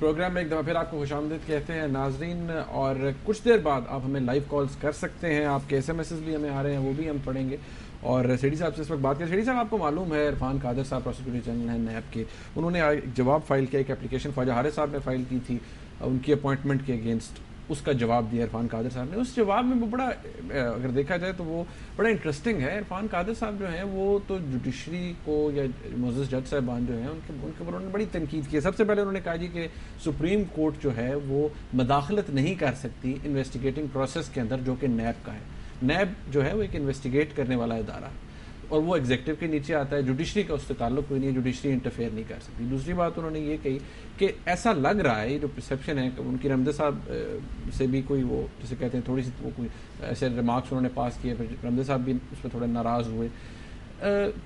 Programme में एक दफ़ा फिर आपको खुशामदीद कहते हैं नाजरीन, और कुछ देर बाद आप हमें लाइव कॉल्स कर सकते हैं। आपके SMS भी हमें आ रहे हैं, वो भी हम पढ़ेंगे। और सेठी साहब से इस वक्त बात करें। सेठी साहब, आपको मालूम है इरफान कादर साहब प्रोसिक्यूटर जनरल हैं नैब के, उन्होंने एक जवाब फाइल किया, एक एप्लीकेशन ख्वाजा हारिस साहब ने फाइल की थी उनकी अपॉइंटमेंट के अगेंस्ट। उसका जवाब दिया इरफान कादर साहब ने। उस जवाब में वो बड़ा, अगर देखा जाए तो वो बड़ा इंटरेस्टिंग है। इरफान कादर साहब जो हैं वो तो जुडिशरी को या मुअज़्ज़ज़ जज साहबान जो हैं उनके ऊपर उन्होंने बड़ी तनकीद की है। सबसे पहले उन्होंने कहा जी कि सुप्रीम कोर्ट जो है वो मदाखलत नहीं कर सकती इन्वेस्टिगेटिंग प्रोसेस के अंदर, जो कि नैब का है। नैब जो है वो एक इन्वेस्टिगेट करने वाला इदारा है और वो एग्जीक्यूटिव के नीचे आता है। जुडिशरी का उससे ताल्लुक कोई नहीं है, जुडिशरी इंटरफेयर नहीं कर सकती। दूसरी बात उन्होंने ये कही कि ऐसा लग रहा है, जो परसेप्शन है उनकी, रमदे साहब से भी कोई वो जिसे कहते हैं थोड़ी सी वो कोई ऐसे रिमार्क्स उन्होंने पास किए, फिर रमदे साहब भी उस पर थोड़े नाराज़ हुए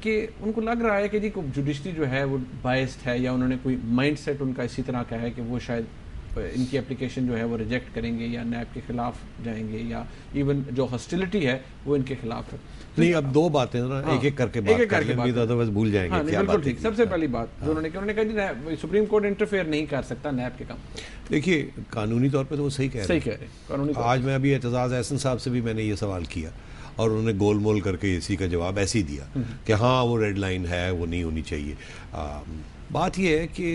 कि उनको लग रहा है कि जी जुडिशरी जो है वो बायस्ड है, या उन्होंने कोई माइंड सेट उनका इसी तरह का है कि वो शायद इनकी एप्लीकेशन जो है वो रिजेक्ट करेंगे या नैब के खिलाफ जाएंगे, या इवन जो हॉस्टिलिटी है वो इनके खिलाफ है। नहीं, अब दो बातें ना, एक एक करके बात कर लेंगे, अदरवाइज भूल जाएंगे। हाँ, क्या बिल्कुल बात ठीक। सबसे पहली बात जो उन्होंने कहा सुप्रीम कोर्ट इंटरफेयर नहीं कर सकता नैब के काम। देखिए, कानूनी तौर पे तो वो सही कह रहे हैं। कानूनी आज मैं अभी एतजाज एहसन साहब से भी मैंने ये सवाल किया और उन्होंने गोल मोल करके इसी का जवाब ऐसे ही दिया कि हाँ वो रेड लाइन है, वो नहीं होनी चाहिए। बात ये है कि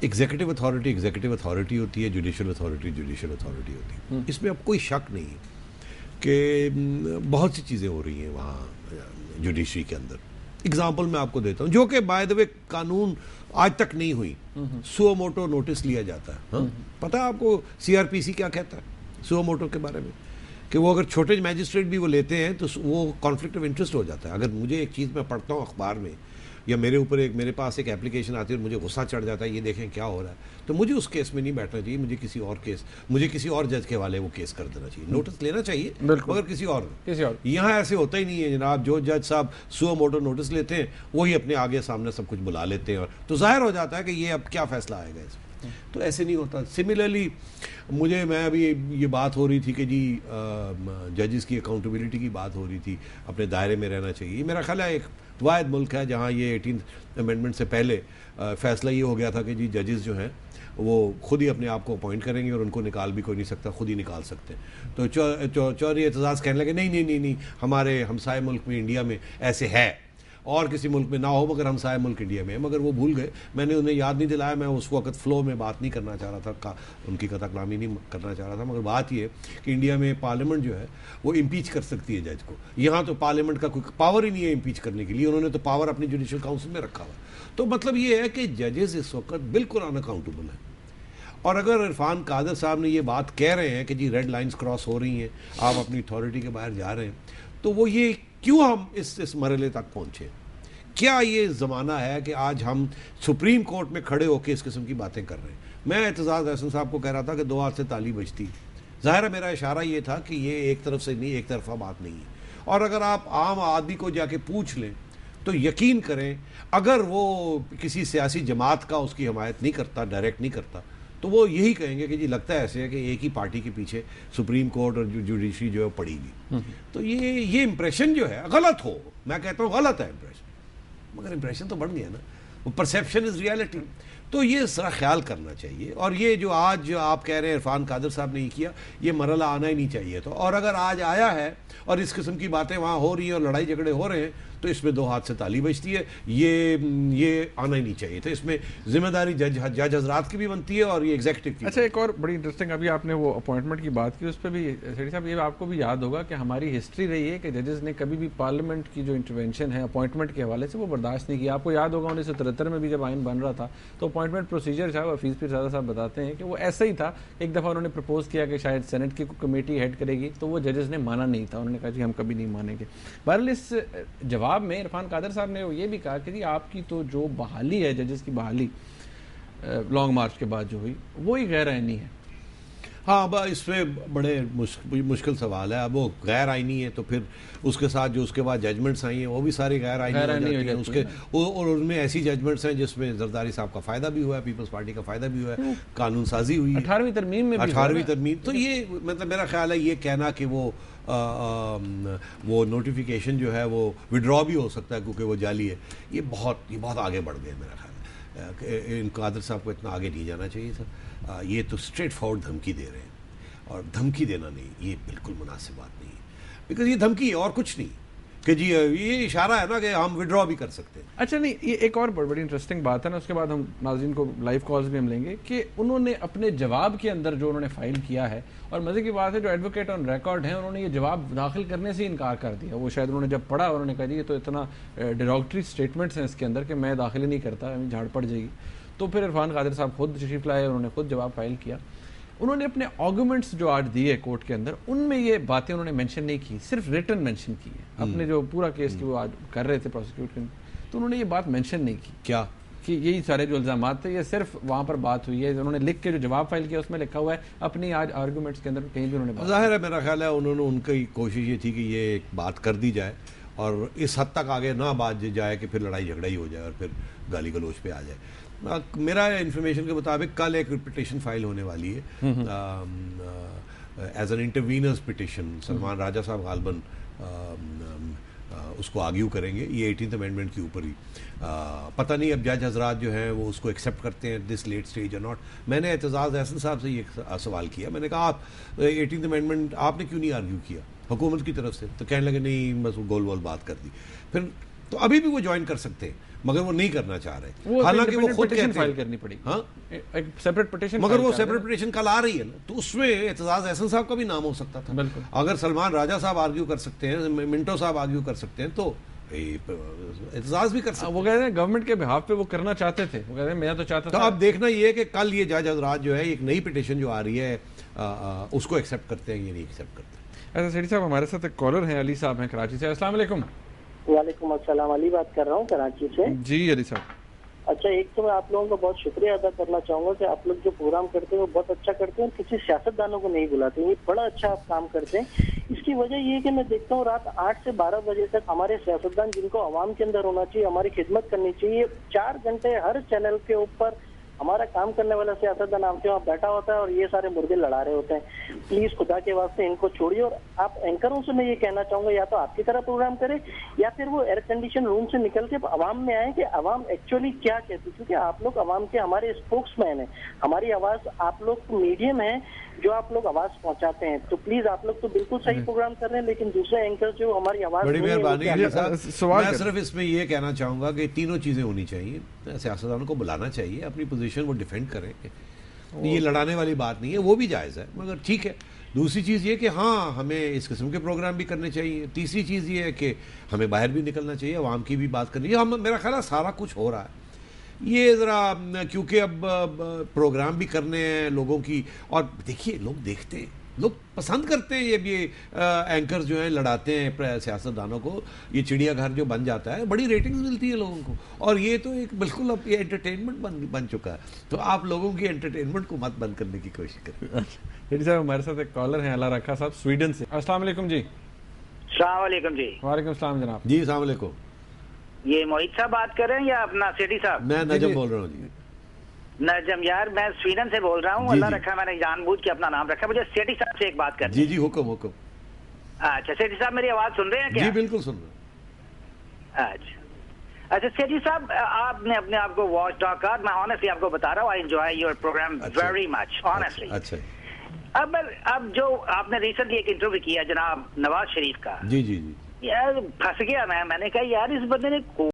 एग्जीक्यूटिव अथॉरिटी होती है, जुडिशल अथॉरिटी होती है। इसमें अब कोई शक नहीं है कि बहुत सी चीज़ें हो रही हैं वहाँ जुडिशरी के अंदर। एग्जाम्पल मैं आपको देता हूँ, जो कि बाय द वे कानून आज तक नहीं हुई। सुओ मोटो नोटिस लिया जाता है। हाँ? पता है आपको CRPC क्या कहता है सुओ मोटो के बारे में? कि वो अगर छोटे मैजिस्ट्रेट भी वो लेते हैं तो वो कॉन्फ्लिक्ट ऑफ इंटरेस्ट हो जाता है। अगर मुझे एक चीज़ मैं पढ़ता हूँ अखबार में, या मेरे पास एक एप्लीकेशन आती है और मुझे गुस्सा चढ़ जाता है, ये देखें क्या हो रहा है, तो मुझे उस केस में नहीं बैठना चाहिए, मुझे किसी और जज के वाले वो केस कर देना चाहिए। नोटिस लेना चाहिए मगर किसी और। यहाँ ऐसे होता ही नहीं है जनाब। जो जज साहब सुओ मोटो नोटिस लेते हैं वही अपने आगे सामने सब कुछ बुला लेते हैं, और तो जाहिर हो जाता है कि ये अब क्या फैसला आएगा इसमें। तो ऐसे नहीं होता। सिमिलरली मैं अभी ये बात हो रही थी कि जी जजेस की अकाउंटेबिलिटी की बात हो रही थी, अपने दायरे में रहना चाहिए। मेरा ख्याल है एक वाहिद मुल्क है जहाँ ये 18th अमेंडमेंट से पहले फैसला ये हो गया था कि जी जजेस जो हैं वो खुद ही अपने आप को अपॉइंट करेंगे और उनको निकाल भी कोई नहीं सकता, खुद ही निकाल सकते हैं। तो चौधरी एतजाज़ कहने लगे नहीं, हमारे हमसाए मुल्क में इंडिया में ऐसे है, और किसी मुल्क में ना हो मगर हमसाए मुल्क इंडिया में है। मगर वो भूल गए, मैंने उन्हें याद नहीं दिलाया। मैं उस वक्त फ्लो में बात नहीं करना चाह रहा था, उनकी कथा कलामी नहीं करना चाह रहा था। मगर बात ये कि इंडिया में पार्लियामेंट जो है वो इम्पीच कर सकती है जज को। यहाँ तो पार्लियामेंट का कोई पावर ही नहीं है इम्पीच करने के लिए। उन्होंने तो पावर अपनी जुडिशल काउंसिल में रखा हुआ। तो मतलब ये है कि जजेस इस वक्त बिल्कुल अनअकाउंटेबल हैं। और अगर इरफान कादर साहब ने ये बात कह रहे हैं कि जी रेड लाइंस क्रॉस हो रही हैं, आप अपनी अथॉरिटी के बाहर जा रहे हैं, तो वो ये क्यों हम इस मरहले तक पहुँचे? क्या ये ज़माना है कि आज हम सुप्रीम कोर्ट में खड़े होकर इस किस्म की बातें कर रहे हैं? मैं एतजाज़ एहसन साहब को कह रहा था कि दो हाथ से ताली बजती। ज़ाहिर है मेरा इशारा ये था कि ये एक तरफ से नहीं, एक तरफा बात नहीं है। और अगर आप आम आदमी को जाके पूछ लें तो यकीन करें, अगर वो किसी सियासी जमात का उसकी हमायत नहीं करता, डायरेक्ट नहीं करता, तो वो यही कहेंगे कि जी लगता है ऐसे है कि एक ही पार्टी के पीछे सुप्रीम कोर्ट और जुडिशरी जो है पड़ेगी। तो ये इंप्रेशन जो है गलत हो, मैं कहता हूँ गलत है इंप्रेशन, मगर इंप्रेशन तो बढ़ गया ना। वो परसेप्शन इज रियलिटी। तो ये सारा ख्याल करना चाहिए। और ये जो आज आप कह रहे हैं इरफान कादर साहब ने किया, ये मरहला आना ही नहीं चाहिए। तो और अगर आज आया है और इस किस्म की बातें वहाँ हो रही हैं और लड़ाई झगड़े हो रहे हैं, तो इसमें दो हाथ से ताली बजती है। ये आना ही नहीं चाहिए। तो इसमें जिम्मेदारी जज हजरात की भी बनती है और ये एग्जीक्यूटिव की। अच्छा, एक और बड़ी इंटरेस्टिंग, अभी आपने वो अपॉइंटमेंट की बात की, उस पर भी सेठी साहब, ये आपको भी याद होगा कि हमारी हिस्ट्री रही है कि जजेस ने कभी भी पार्लियामेंट की जो इंटरवेंशन है अपॉइंटमेंट के हवाले से वो बर्दाश्त नहीं किया। आपको याद होगा 1973 में भी जब आइन बन रहा था तो अपॉइंटमेंट प्रोसीजर था, हफीज़ पीर ज़ादा साहब बताते हैं कि वो ऐसा ही था। एक दफ़ा उन्होंने प्रपोज किया कि शायद सेनेट की कमेटी हेड करेगी, तो वो जजेस ने माना नहीं था। उन्होंने कहा जी हम कभी नहीं मानेंगे। बहरहाल इस जवाब में इरफान कादर साहब ने ये भी कहा कि जी आपकी तो जो बहाली है, जजेस की बहाली लॉन्ग मार्च के बाद जो हुई, वो ही गैर आइनी है। हाँ, इसमें बड़े मुश्किल सवाल है। अब वो गैर आइनी है तो फिर उसके साथ जो उसके बाद जजमेंट्स आई हैं वो भी सारी गैर आइनी हो जाती हैं। उसके और उनमें ऐसी जजमेंट्स हैं जिसमें जरदारी साहब का फ़ायदा भी हुआ है, पीपल्स पार्टी का फ़ायदा भी हुआ है, कानून साजी हुई है 18वीं तरमीम में, 18वीं तरमीम। तो ये मतलब मेरा ख्याल है ये कहना कि वो नोटिफिकेशन जो है वो विड्रॉ भी हो सकता है क्योंकि वो जाली है, ये बहुत आगे बढ़ गए मेरा ख्याल है। इन कादर साहब को इतना आगे नहीं जाना चाहिए था। ये तो स्ट्रेट फॉरवर्ड धमकी दे रहे हैं, और धमकी देना नहीं, ये बिल्कुल मुनासिब बात नहीं है, बिकॉज ये धमकी है और कुछ नहीं, कि जी ये इशारा है ना कि हम विड्रॉ भी कर सकते हैं। अच्छा, नहीं, ये एक और बड़ी इंटरेस्टिंग बात है ना, उसके बाद हम नाज़रीन को लाइव कॉल्स भी हम लेंगे, कि उन्होंने अपने जवाब के अंदर जो उन्होंने फाइल किया है, और मज़े की बात है जो एडवोकेट ऑन रिकॉर्ड हैं उन्होंने ये जवाब दाखिल करने से इनकार कर दिया। वो शायद उन्होंने जब पढ़ा उन्होंने कहा ये तो इतना डिरोगेटरी स्टेटमेंट्स हैं इसके अंदर कि मैं दाखिल ही नहीं करता, झाड़ पड़ जाएगी। तो फिर इरफान कादिर साहब खुद तशरीफ लाए, उन्होंने खुद जवाब फाइल किया। उन्होंने अपने आर्गूमेंट्स जो आज दिए कोर्ट के अंदर, उनमें ये बातें उन्होंने मेंशन नहीं की, सिर्फ रिटन मेंशन की है अपने जो पूरा केस की वो आज कर रहे थे प्रोसिक्यूट के, तो उन्होंने ये बात मेंशन नहीं की क्या कि यही सारे जो इल्जाम थे ये सिर्फ वहाँ पर बात हुई है। उन्होंने लिख के जो जवाब फाइल किया उसमें लिखा हुआ है अपनी आज आर्गूमेंट्स के अंदर कहीं भी उन्होंने जाहिर है, मेरा ख्याल है उन्होंने, उनकी कोशिश ये थी कि ये एक बात कर दी जाए और इस हद तक आगे ना बात जाए कि फिर लड़ाई झगड़ा ही हो जाए और फिर गाली गलौज पे आ जाए। मेरा इन्फॉर्मेशन के मुताबिक कल एक पिटिशन फाइल होने वाली है एज एन इंटरवीनर्स पिटिशन। सलमान राजा साहब गालबन उसको आर्ग्यू करेंगे, ये 18th अमेंडमेंट के ऊपर ही। पता नहीं अब जज हजरात जो हैं वो उसको एक्सेप्ट करते हैं दिस लेट स्टेज और नॉट। मैंने एतजाज़ एहसन साहब से ये सवाल किया, मैंने कहा आप 18th अमेंडमेंट आपने क्यों नहीं आर्ग्यू किया हुकूमत की तरफ से? तो कहने लगे नहीं, बस वो गोल गोल बात कर दी। फिर तो अभी भी वो ज्वाइन कर सकते हैं मगर वो नहीं करना चाह रहे, हालांकि वो खुद कहते हैं फाइल करनी पड़ेगी। हाँ, एक सेपरेट पिटीशन, मगर वो सेपरेट पिटीशन कल आ रही है ना, तो उसमें एतजाज एहसन साहब का भी नाम हो सकता था। बिल्कुल, अगर सलमान राजा साहब आर्ग्यू कर सकते हैं, मिंटो साहब आर्ग्यू कर सकते हैं, तो एतजाज भी कर सकते हैं। वो कहते हैं गवर्नमेंट के बिहाफ पे वो करना चाहते थे, वो कहते हैं मैं तो चाहता था। तो अब देखना ये है कि कल ये जज हजरात जो है एक नई पिटीशन जो आ रही है उसको एक्सेप्ट करते हैं, ये नहीं एक्सेप्ट करते। अच्छा सेठी साहब, हमारे साथ एक कॉलर हैं, अली साहब हैं कराची से। अस्सलाम वालेकुम। वालेकुम अस्सलाम, अली बात कर रहा हूँ कराची से। जी अली साहब। अच्छा, एक तो मैं आप लोगों का बहुत शुक्रिया अदा करना चाहूंगा कि आप लोग जो प्रोग्राम करते हैं वो बहुत अच्छा करते हैं और किसी सियासतदानों को नहीं बुलाते, ये बड़ा अच्छा आप काम करते हैं। इसकी वजह ये है कि मैं देखता हूँ रात 8 से 12 बजे तक हमारे सियासतदान, जिनको आवाम के अंदर होना चाहिए, हमारी खिदमत करनी चाहिए, 4 घंटे हर चैनल के ऊपर हमारा काम करने वाला सियासतदान आपके वहाँ बैठा होता है और ये सारे मुर्गे लड़ा रहे होते हैं। प्लीज खुदा के वास्ते इनको छोड़िए। और आप एंकरों से मैं ये कहना चाहूंगा, या तो आपकी तरह प्रोग्राम करें या फिर वो एयर कंडीशन रूम से निकल के अवाम में आए कि अवाम एक्चुअली क्या कहती है, क्योंकि आप लोग अवाम के हमारे स्पोक्समैन हैं, हमारी आवाज आप लोग मीडियम है जो आप लोग आवाज पहुंचाते हैं। तो प्लीज आप लोग तो बिल्कुल सही प्रोग्राम कर रहे हैं, लेकिन दूसरे एंकर जो हमारी आवाज, बड़ी मेहरबानी। मैं सिर्फ मैं इसमें ये कहना चाहूंगा कि तीनों चीजें होनी चाहिए, सियासतदानों को बुलाना चाहिए, अपनी पोजीशन वो डिफेंड करें, ये लड़ाने वाली बात नहीं है, वो भी जायज़ है, मगर ठीक है। दूसरी चीज़ ये कि हाँ, हमें इस किस्म के प्रोग्राम भी करने चाहिए। तीसरी चीज़ ये है कि हमें बाहर भी निकलना चाहिए, आवाम की भी बात करनी चाहिए। हम, मेरा ख्याल है सारा कुछ हो रहा है, ये ज़रा क्योंकि अब प्रोग्राम भी करने हैं लोगों की, और देखिए लोग देखते हैं, लोग पसंद करते हैं, ये भी एंकर जो हैं लड़ाते हैं सियासतदानों को, ये चिड़ियाघर जो बन जाता है, बड़ी रेटिंग्स मिलती है लोगों को, और ये तो एक बिल्कुल अब ये एंटरटेनमेंट बन चुका है। तो आप लोगों की एंटरटेनमेंट को मत बंद करने की कोशिश करें। सेठी साहब, हमारे साथ एक कॉलर हैं अल्लाह रखा साहब स्वीडन से। अस्सलाम वालेकुम जी। अस्सलाम वालेकुम जी। वालेकुम सलाम जनाब। जी अस्सलाम वालेकुम। ये मोहित साहब बात कर रहे हैं या अपना सेठी साहब? मैं नजम बोल रहा हूँ जी। नजम यार, मैं स्वीडन से बोल रहा हूँ। अल्लाह रखा, मैंने जानबूझ के अपना नाम रखा। मुझे सेठी साहब से एक बात करनी। जी जी, हुक्म हुक्म। अच्छा सेठी साहब, मेरी आवाज सुन रहे हैं क्या? जी बिल्कुल सुन रहा हूँ। अच्छा सेठी साहब, आपने अपने आप को वॉच डॉग कहा। मैं ऑनेस्टली आपको बता रहा हूँ, I enjoy your programme very much honestly. अच्छा। अब जो आपने रिसेंटली एक इंटरव्यू किया जनाब नवाज शरीफ का, जी जी जी, यार फंस गया मैंने कहा यार इस बंदे ने